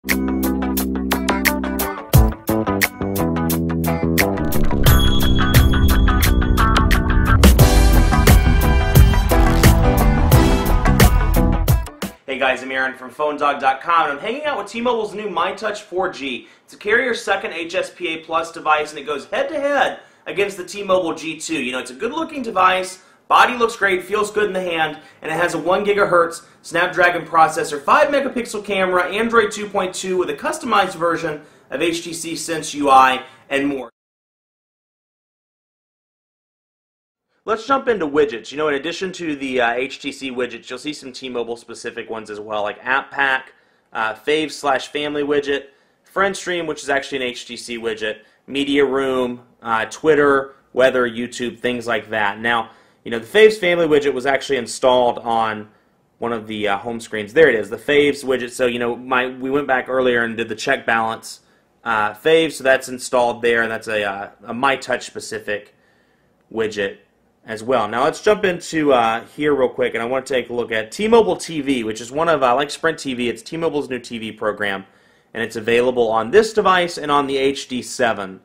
Hey guys, I'm Aaron from PhoneDog.com, and I'm hanging out with T-Mobile's new myTouch 4G. It's a carrier's second HSPA Plus device, and it goes head-to-head against the T-Mobile G2. You know, it's a good-looking device, body looks great, feels good in the hand, and it has a 1 GHz Snapdragon processor, 5-megapixel camera, Android 2.2 with a customized version of HTC Sense UI, and more. Let's jump into widgets. You know, in addition to the HTC widgets, you'll see some T-Mobile specific ones as well, like App Pack, Faves/Family widget, FriendStream, which is actually an HTC widget, Media Room, Twitter, Weather, YouTube, things like that. Now, you know, the Faves Family widget was actually installed on one of the home screens. There it is, the Faves widget. So, you know, we went back earlier and did the check balance Faves, so that's installed there, and that's a myTouch specific widget as well. Now let's jump into here real quick, and I want to take a look at T-Mobile TV, which is one of, like Sprint TV, it's T-Mobile's new TV program, and it's available on this device and on the HD7,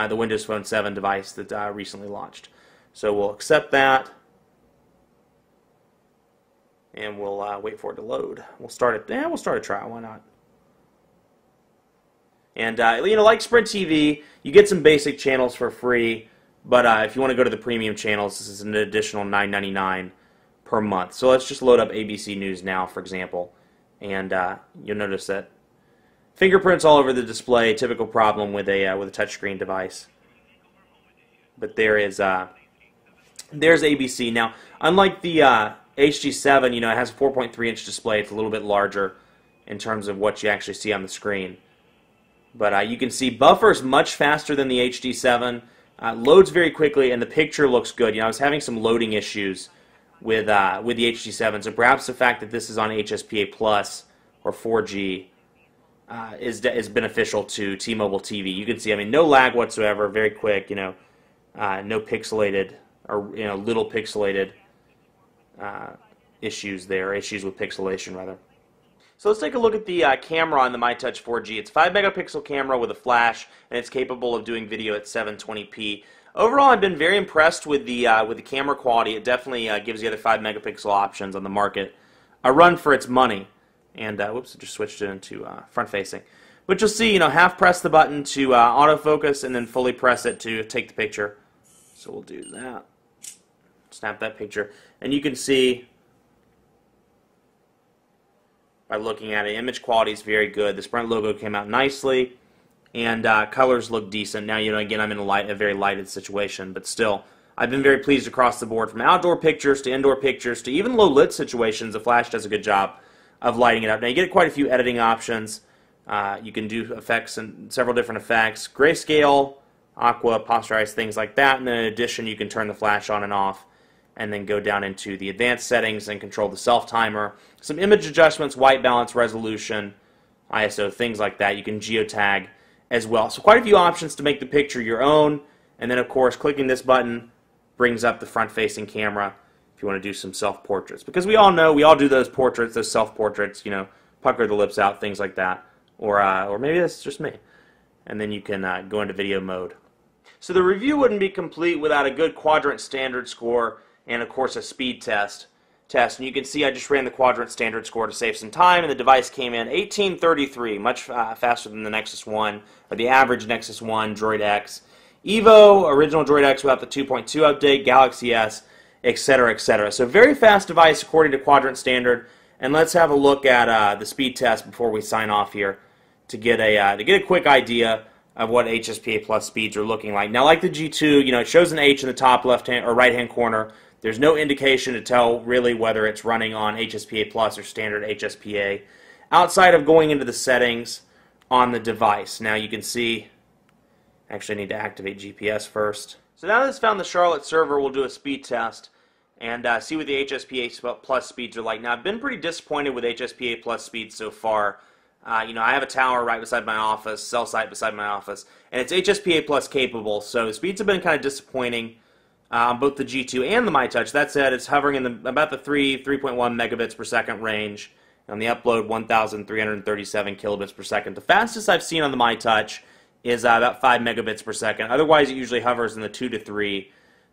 the Windows Phone 7 device that recently launched. So we'll accept that, and we'll wait for it to load. We'll start it. Yeah, we'll start a trial. Why not? And you know, like Sprint TV, you get some basic channels for free. But if you want to go to the premium channels, this is an additional $9.99 per month. So let's just load up ABC News Now, for example. And you'll notice that fingerprints all over the display, typical problem with a touchscreen device. But there's ABC. Now, unlike the HD7, you know, it has a 4.3-inch display. It's a little bit larger in terms of what you actually see on the screen. But you can see buffers much faster than the HD7. Loads very quickly, and the picture looks good. You know, I was having some loading issues with the HD7, so perhaps the fact that this is on HSPA Plus or 4G is beneficial to T-Mobile TV. You can see, I mean, no lag whatsoever, very quick. You know, no pixelated or little pixelated issues there, issues with pixelation rather. So let's take a look at the camera on the myTouch 4G. It's a 5-megapixel camera with a flash, and it's capable of doing video at 720p. Overall, I've been very impressed with the camera quality. It definitely gives the other 5-megapixel options on the market a run for its money. And whoops, I just switched it into front-facing. But you'll see, you know, half press the button to autofocus, and then fully press it to take the picture. So we'll do that. Snap that picture, and you can see, by looking at it, image quality is very good. The Sprint logo came out nicely, and colors look decent. Now, you know, again, I'm in a very lighted situation, but still, I've been very pleased across the board, from outdoor pictures to indoor pictures to even low lit situations. The flash does a good job of lighting it up. Now, you get quite a few editing options. You can do effects and several different effects: grayscale, aqua, posterize, things like that. And then in addition, you can turn the flash on and off, and then go down into the advanced settings and control the self-timer. Some image adjustments, white balance, resolution, ISO, things like that. You can geotag as well. So quite a few options to make the picture your own. And then, of course, clicking this button brings up the front-facing camera if you want to do some self-portraits. Because we all know, we all do those portraits, those self-portraits, you know, pucker the lips out, things like that. Or maybe that's just me. And then you can go into video mode. So the review wouldn't be complete without a good quadrant standard score, and of course a speed test. And you can see I just ran the quadrant standard score to save some time, and the device came in 1833, much faster than the Nexus 1, or the average Nexus 1, Droid X, Evo, original Droid X without the 2.2 update, Galaxy S, etc., etc. So very fast device according to quadrant standard. And let's have a look at the speed test before we sign off here to get a quick idea of what HSPA Plus speeds are looking like. Now, like the G2, you know, it shows an H in the top left-hand or right-hand corner. There's no indication to tell really whether it's running on HSPA Plus or standard HSPA outside of going into the settings on the device. Now you can see, actually I need to activate GPS first. So now that it's found the Charlotte server, we'll do a speed test and see what the HSPA Plus speeds are like. Now I've been pretty disappointed with HSPA Plus speeds so far. You know, I have a tower right beside my office, cell site beside my office, and it's HSPA Plus capable, so the speeds have been kind of disappointing on both the G2 and the myTouch. That said, it's hovering in about the 3.1 megabits per second range, On the upload, 1,337 kilobits per second. The fastest I've seen on the myTouch is about 5 megabits per second. Otherwise, it usually hovers in the 2 to 3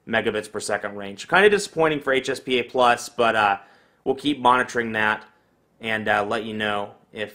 megabits per second range. Kind of disappointing for HSPA Plus, but we'll keep monitoring that and let you know if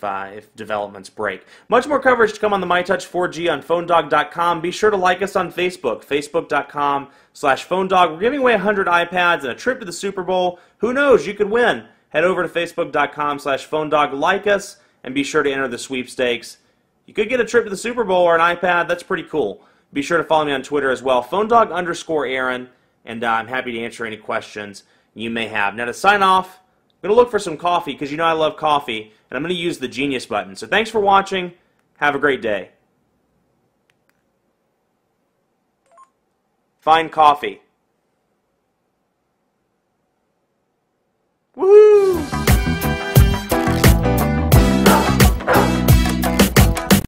developments break. Much more coverage to come on the myTouch 4G on PhoneDog.com. Be sure to like us on Facebook, Facebook.com/PhoneDog. We're giving away 100 iPads and a trip to the Super Bowl. Who knows? You could win. Head over to Facebook.com/PhoneDog. Like us, and be sure to enter the sweepstakes. You could get a trip to the Super Bowl or an iPad. That's pretty cool. Be sure to follow me on Twitter as well, PhoneDog_Aaron, and I'm happy to answer any questions you may have. Now to sign off, I'm going to look for some coffee because you know I love coffee, and I'm going to use the Genius button. So thanks for watching. Have a great day. Find coffee. Woohoo!